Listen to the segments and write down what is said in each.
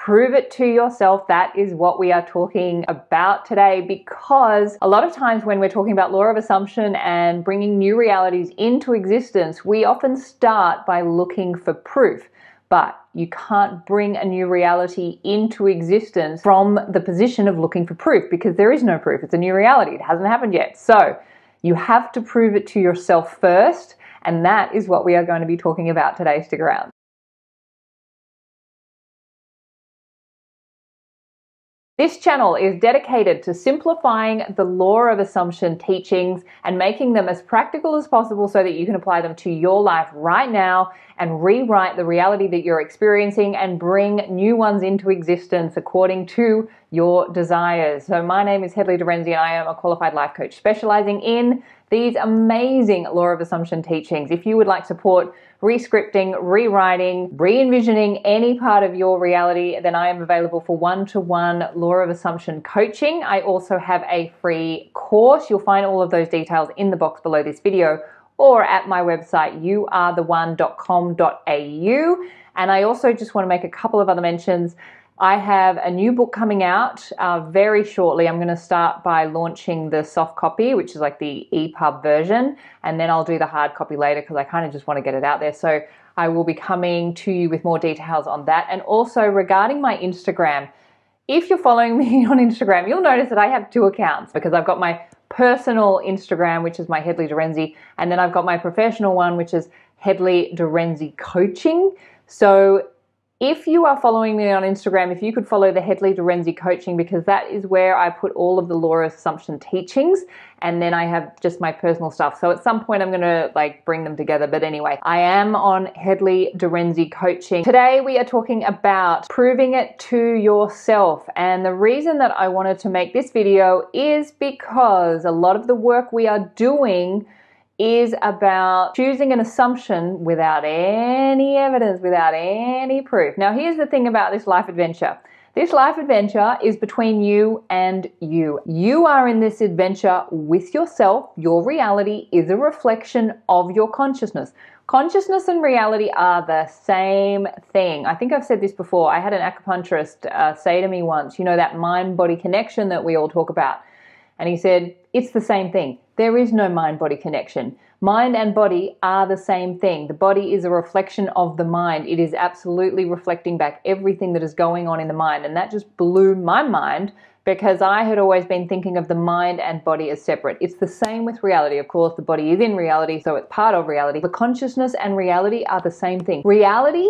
prove it to yourself. That is what we are talking about today, because a lot of times when we're talking about law of assumption and bringing new realities into existence, we often start by looking for proof. But you can't bring a new reality into existence from the position of looking for proof, because there is no proof. It's a new reality. It hasn't happened yet. So you have to prove it to yourself first. And that is what we are going to be talking about today. Stick around. This channel is dedicated to simplifying the law of assumption teachings and making them as practical as possible so that you can apply them to your life right now and rewrite the reality that you're experiencing and bring new ones into existence according to your desires. So my name is Hedley Derenzie and I am a qualified life coach specializing in these amazing law of assumption teachings. If you would like support re-scripting, rewriting, re-envisioning any part of your reality, then I am available for one-to-one law of assumption coaching. I also have a free course. You'll find all of those details in the box below this video or at my website, youaretheone.com.au. And I also just want to make a couple of other mentions. I have a new book coming out very shortly. I'm going to start by launching the soft copy, which is like the EPUB version, and then I'll do the hard copy later because I kind of just want to get it out there. So I will be coming to you with more details on that. And also regarding my Instagram, if you're following me on Instagram, you'll notice that I have two accounts, because I've got my personal Instagram, which is my Hedley Derenzie, and then I've got my professional one, which is Hedley Derenzie Coaching. So if you are following me on Instagram, if you could follow the Hedley Derenzie Coaching, because that is where I put all of the law of assumption teachings, and then I have just my personal stuff. So at some point I'm going to bring them together. But anyway, I am on Hedley Derenzie Coaching. Today we are talking about proving it to yourself. And the reason that I wanted to make this video is because a lot of the work we are doing is about choosing an assumption without any evidence, without any proof. Now, here's the thing about this life adventure. This life adventure is between you and you. You are in this adventure with yourself. Your reality is a reflection of your consciousness. Consciousness and reality are the same thing. I think I've said this before. I had an acupuncturist say to me once, you know, that mind-body connection that we all talk about. And he said, it's the same thing. There is no mind-body connection. Mind and body are the same thing. The body is a reflection of the mind. It is absolutely reflecting back everything that is going on in the mind. And that just blew my mind, because I had always been thinking of the mind and body as separate. It's the same with reality. Of course, the body is in reality, so it's part of reality. The consciousness and reality are the same thing. Reality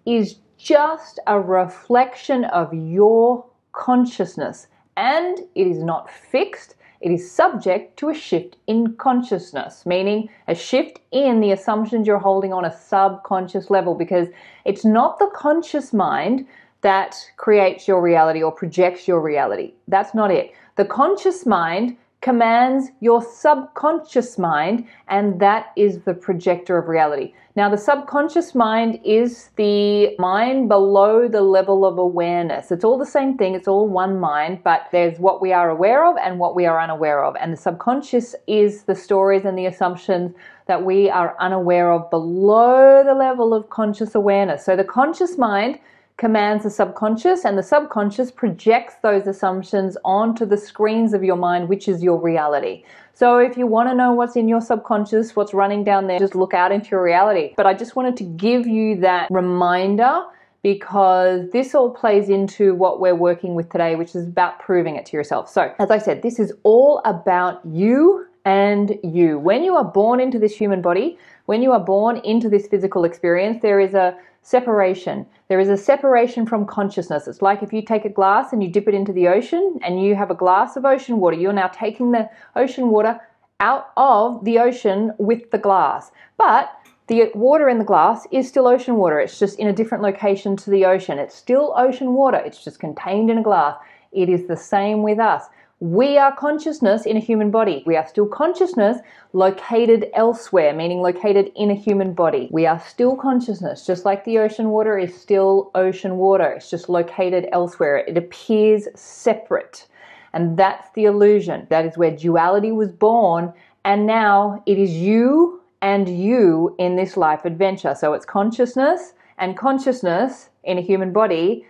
is just a reflection of your consciousness, and it is not fixed. It is subject to a shift in consciousness, meaning a shift in the assumptions you're holding on a subconscious level, because it's not the conscious mind that creates your reality or projects your reality. That's not it. The conscious mind commands your subconscious mind, and that is the projector of reality. Now, the subconscious mind is the mind below the level of awareness. It's all the same thing. It's all one mind, but there's what we are aware of and what we are unaware of. And the subconscious is the stories and the assumptions that we are unaware of below the level of conscious awareness. So the conscious mind commands the subconscious, and the subconscious projects those assumptions onto the screens of your mind, which is your reality. So if you want to know what's in your subconscious, what's running down there, just look out into your reality. But I just wanted to give you that reminder, because this all plays into what we're working with today, which is about proving it to yourself. So as I said, this is all about you and you. When you are born into this human body, when you are born into this physical experience, there is a separation. There is a separation from consciousness. It's like if you take a glass and you dip it into the ocean and you have a glass of ocean water, you're now taking the ocean water out of the ocean with the glass. But the water in the glass is still ocean water. It's just in a different location to the ocean. It's still ocean water. It's just contained in a glass. It is the same with us. We are consciousness in a human body. We are still consciousness located elsewhere, meaning located in a human body. We are still consciousness, just like the ocean water is still ocean water. It's just located elsewhere. It appears separate. And that's the illusion. That is where duality was born. And now it is you and you in this life adventure. So it's consciousness and consciousness in a human body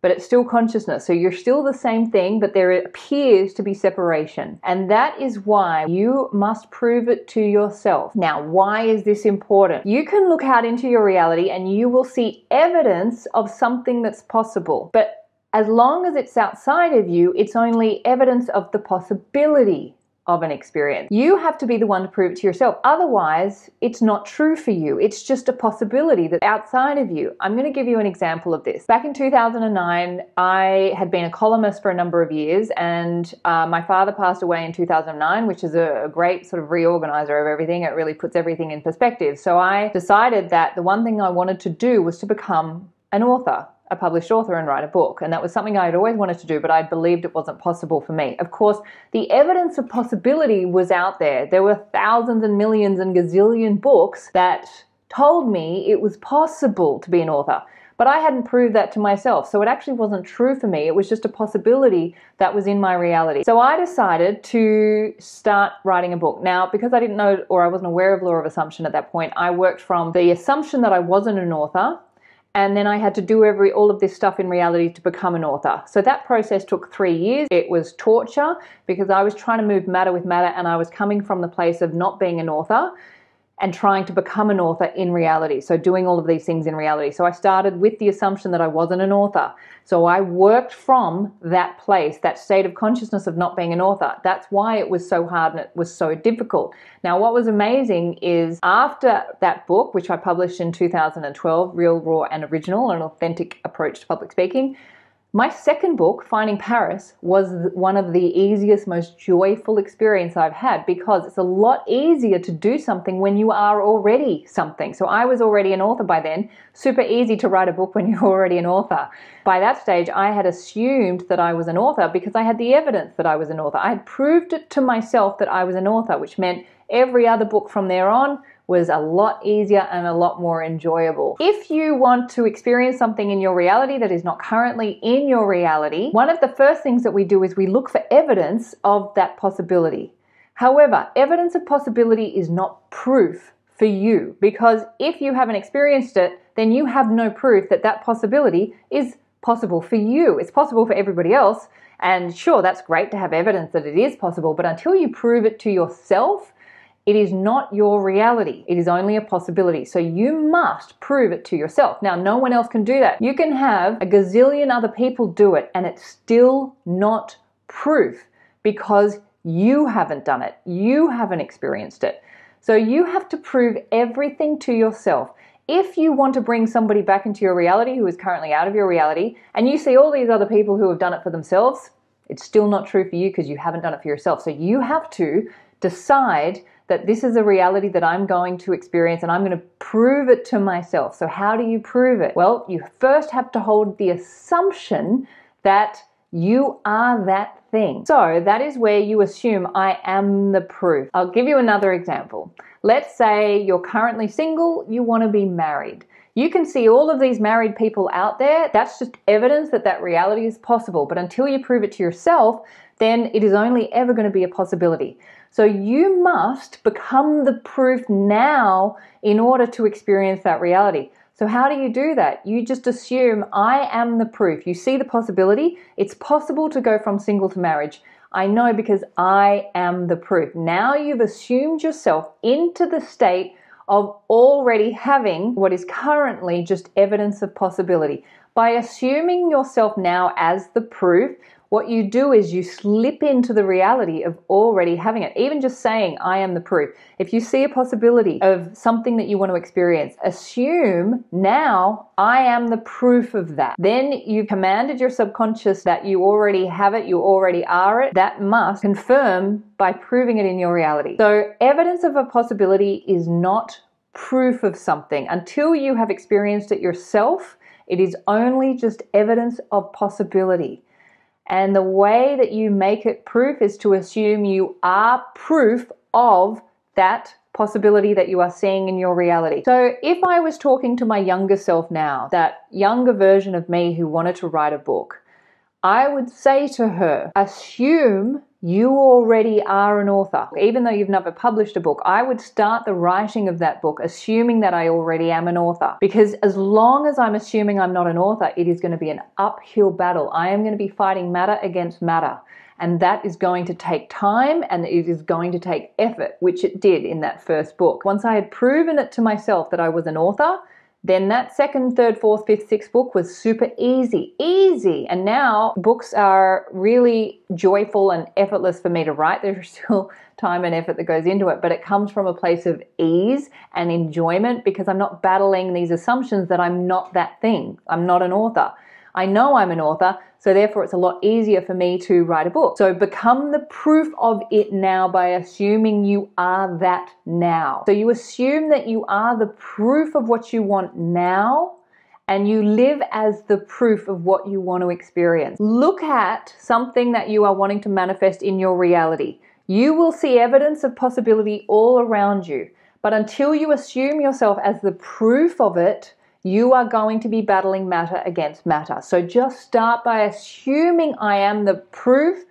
but it's still consciousness. So you're still the same thing, but there appears to be separation. And that is why you must prove it to yourself. Now, why is this important? You can look out into your reality and you will see evidence of something that's possible. But as long as it's outside of you, it's only evidence of the possibility of an experience. You have to be the one to prove it to yourself. Otherwise, it's not true for you. It's just a possibility that's outside of you. I'm going to give you an example of this. Back in 2009, I had been a columnist for a number of years, and my father passed away in 2009, which is a great sort of reorganizer of everything. It really puts everything in perspective. So I decided that the one thing I wanted to do was to become an author, a published author, and write a book. And that was something I had always wanted to do, but I believed it wasn't possible for me. Of course, the evidence of possibility was out there. There were thousands and millions and gazillion books that told me it was possible to be an author. But I hadn't proved that to myself. So it actually wasn't true for me. It was just a possibility that was in my reality. So I decided to start writing a book. Now, because I didn't know, or I wasn't aware of law of assumption at that point, I worked from the assumption that I wasn't an author, and then I had to do all of this stuff in reality to become an author. So that process took 3 years. It was torture because I was trying to move matter with matter, and I was coming from the place of not being an author and trying to become an author in reality. So doing all of these things in reality. So I started with the assumption that I wasn't an author. So I worked from that place, that state of consciousness of not being an author. That's why it was so hard and it was so difficult. Now, what was amazing is after that book, which I published in 2012, Real, Raw and Original, an authentic approach to public speaking, my second book, Finding Paris, was one of the easiest, most joyful experience I've had, because it's a lot easier to do something when you are already something. So I was already an author by then. Super easy to write a book when you're already an author. By that stage, I had assumed that I was an author because I had the evidence that I was an author. I had proved it to myself that I was an author, which meant every other book from there on was a lot easier and a lot more enjoyable. If you want to experience something in your reality that is not currently in your reality, one of the first things that we do is we look for evidence of that possibility. However, evidence of possibility is not proof for you, because if you haven't experienced it, then you have no proof that that possibility is possible for you. It's possible for everybody else, and sure, that's great to have evidence that it is possible, but until you prove it to yourself, it is not your reality. It is only a possibility. So you must prove it to yourself. Now, no one else can do that. You can have a gazillion other people do it, and it's still not proof because you haven't done it. You haven't experienced it. So you have to prove everything to yourself. If you want to bring somebody back into your reality who is currently out of your reality, and you see all these other people who have done it for themselves, it's still not true for you because you haven't done it for yourself. So you have to decide that this is a reality that I'm going to experience, and I'm going to prove it to myself. So how do you prove it? Well, you first have to hold the assumption that you are that thing. So that is where you assume I am the proof. I'll give you another example. Let's say you're currently single, you want to be married. You can see all of these married people out there. That's just evidence that that reality is possible. But until you prove it to yourself, then it is only ever going to be a possibility. So you must become the proof now in order to experience that reality. So how do you do that? You just assume I am the proof. You see the possibility. It's possible to go from single to marriage. I know because I am the proof. Now you've assumed yourself into the state of already having what is currently just evidence of possibility. By assuming yourself now as the proof, what you do is you slip into the reality of already having it. Even just saying, I am the proof. If you see a possibility of something that you want to experience, assume now I am the proof of that. Then you've commanded your subconscious that you already have it, you already are it. That must confirm by proving it in your reality. So evidence of a possibility is not proof of something. Until you have experienced it yourself, it is only just evidence of possibility. And the way that you make it proof is to assume you are proof of that possibility that you are seeing in your reality. So if I was talking to my younger self now, that younger version of me who wanted to write a book, I would say to her, assume You already are an author. Even though you've never published a book, I would start the writing of that book assuming that I already am an author. Because as long as I'm assuming I'm not an author, it is going to be an uphill battle. I am going to be fighting matter against matter. And that is going to take time, and it is going to take effort, which it did in that first book. Once I had proven it to myself that I was an author, then that second, third, fourth, fifth, sixth book was super easy. And now books are really joyful and effortless for me to write. There's still time and effort that goes into it, but it comes from a place of ease and enjoyment because I'm not battling these assumptions that I'm not that thing. I'm not an author. I know I'm an author, so therefore it's a lot easier for me to write a book. So become the proof of it now by assuming you are that now. So you assume that you are the proof of what you want now, and you live as the proof of what you want to experience. Look at something that you are wanting to manifest in your reality. You will see evidence of possibility all around you, but until you assume yourself as the proof of it, you are going to be battling matter against matter. So just start by assuming I am the proof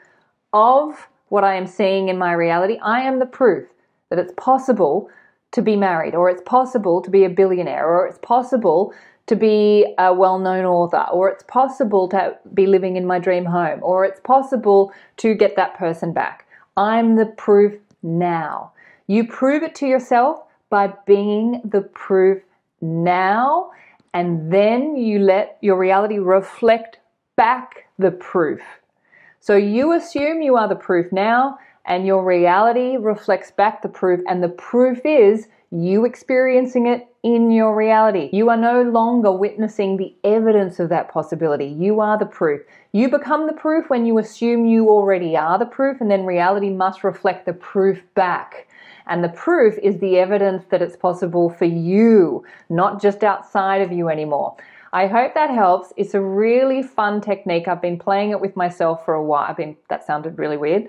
of what I am seeing in my reality. I am the proof that it's possible to be married, or it's possible to be a billionaire, or it's possible to be a well-known author, or it's possible to be living in my dream home, or it's possible to get that person back. I'm the proof now. You prove it to yourself by being the proof now, and then you let your reality reflect back the proof. So you assume you are the proof now, and your reality reflects back the proof, and the proof is you experiencing it in your reality. You are no longer witnessing the evidence of that possibility. You are the proof. You become the proof when you assume you already are the proof, and then reality must reflect the proof back. And the proof is the evidence that it's possible for you, not just outside of you anymore. I hope that helps. It's a really fun technique. I've been playing it with myself for a while. That sounded really weird.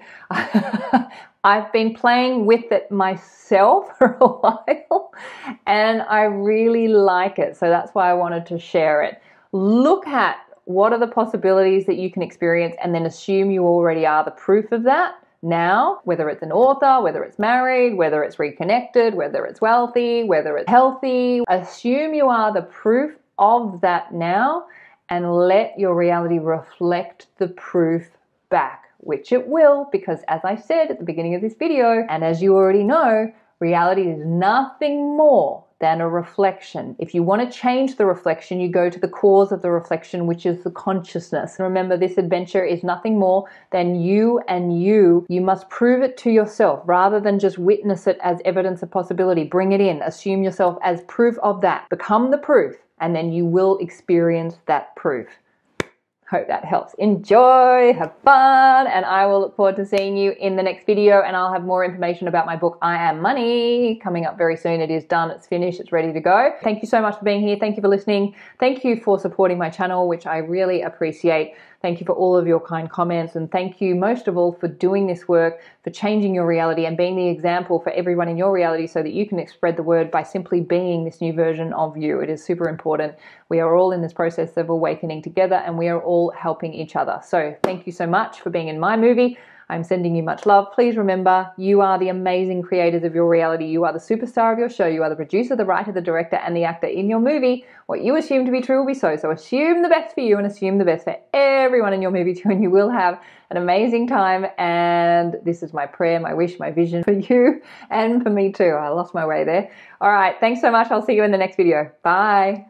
I've been playing with it myself for a while, and I really like it. So that's why I wanted to share it. Look at what are the possibilities that you can experience, and then assume you already are the proof of that. Now, whether it's an author, whether it's married, whether it's reconnected, whether it's wealthy, whether it's healthy, assume you are the proof of that now, and let your reality reflect the proof back, which it will, because as I said at the beginning of this video, and as you already know, reality is nothing more than a reflection. If you want to change the reflection, you go to the cause of the reflection, which is the consciousness. Remember, this adventure is nothing more than you and you. You must prove it to yourself rather than just witness it as evidence of possibility. Bring it in. Assume yourself as proof of that. Become the proof, and then you will experience that proof. Hope that helps. Enjoy, have fun, and I will look forward to seeing you in the next video, and I'll have more information about my book, I Am Money, coming up very soon. It is done, it's finished, it's ready to go. Thank you so much for being here. Thank you for listening. Thank you for supporting my channel, which I really appreciate. Thank you for all of your kind comments, and thank you most of all for doing this work, for changing your reality and being the example for everyone in your reality so that you can spread the word by simply being this new version of you. It is super important. We are all in this process of awakening together, and we are all helping each other. So thank you so much for being in my movie. I'm sending you much love. Please remember, you are the amazing creators of your reality. You are the superstar of your show. You are the producer, the writer, the director, and the actor in your movie. What you assume to be true will be so. So assume the best for you and assume the best for everyone in your movie too, and you will have an amazing time. And this is my prayer, my wish, my vision for you and for me too. I lost my way there. All right. Thanks so much. I'll see you in the next video. Bye.